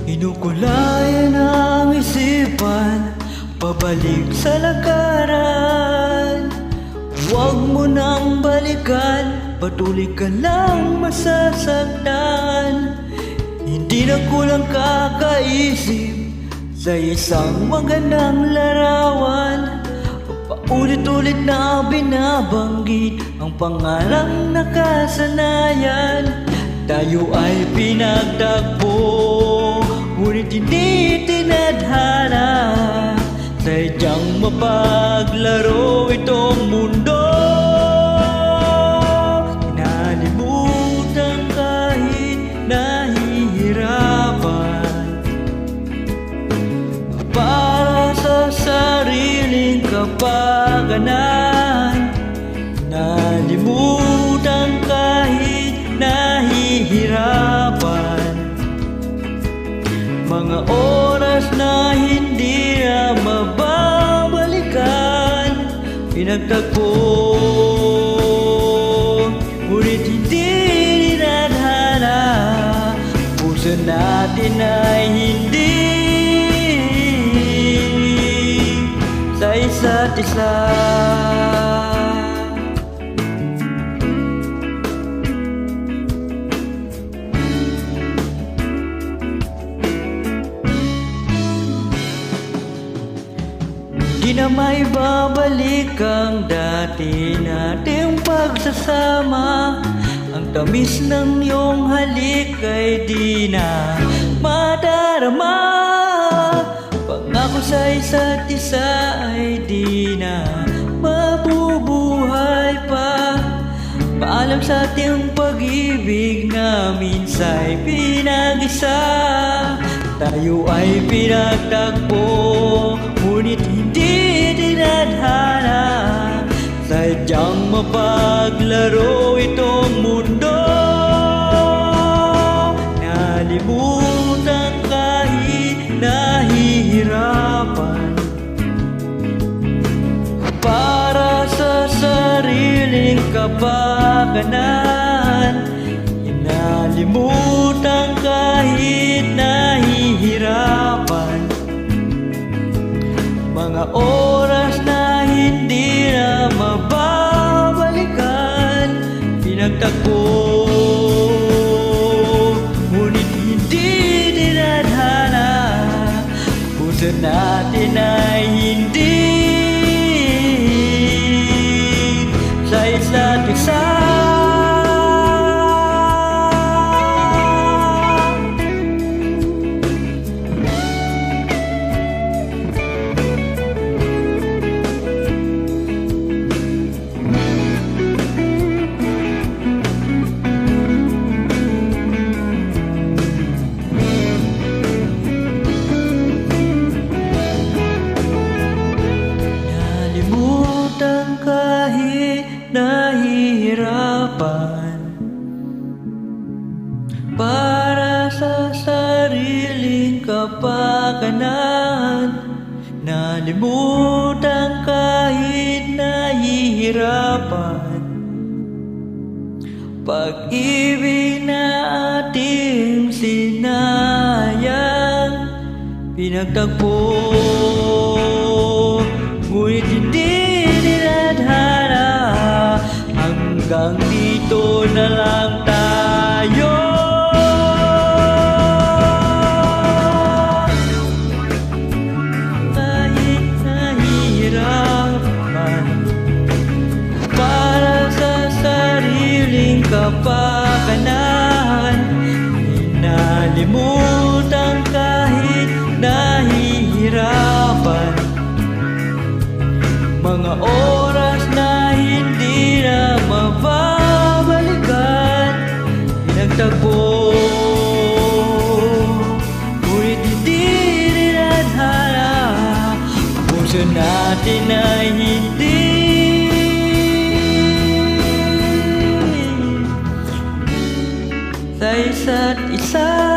Kinukulayan ang isipan, pabalik sa lakaran. Huwag mo nang balikan, patuloy ka lang masasaktan. Hindi na kulang kakaisip sa isang magandang larawan. Paulit-ulit na binabanggit ang pangalang nakasanayan. Tayo ay pinagtagpo, ngunit hindi tinadhana. Sadyang mapaglaro itong mundo. Kinalimutan kahit nahihirapan, para sa sariling kapakanan. Kinalimutan kahit nahihirapan, mga oras na hindi na mababalikan. Pinagtagpo, ngunit hindi dinadhana. Puso natin ay hindi sa isa't isa. Di na may babalik ang dati nating pagsasama. Ang tamis ng iyong halik ay di na madarama. Pangako sa isa't isa ay di na mabubuhay pa. Paalam sa ating pag-ibig na minsa'y pinag-isa. Tayo ay pinagtagpo, ngunit hindi dinadhana. Sadyang mapaglaro itong mundo. Nalimutan kahit nahihirapan, para sa sariling kapakanan. Nalimutan kahit nahihirapan, mga oras na hindi na mababalikan. Pinagtagpo, ngunit hindi dinadhana. Puso natin ay hindi sa isa't isa. Kahit nahihirapan, para sa sariling kapakanan. Nalimutan kahit nahihirapan, pag-ibig na ating sinayang. Pinagtagpo, ngunit hindi dinadhana. Hanggang dito na lang tayo. Kahit nahihirapan, para sa sariling kapakanan. Nalimutan kahit nahihirapan, mga oras na hindi na mababalikan. Pinagtagpo, ngunit hindi dinadhana. Puso natin ay hindi sa isa't isa.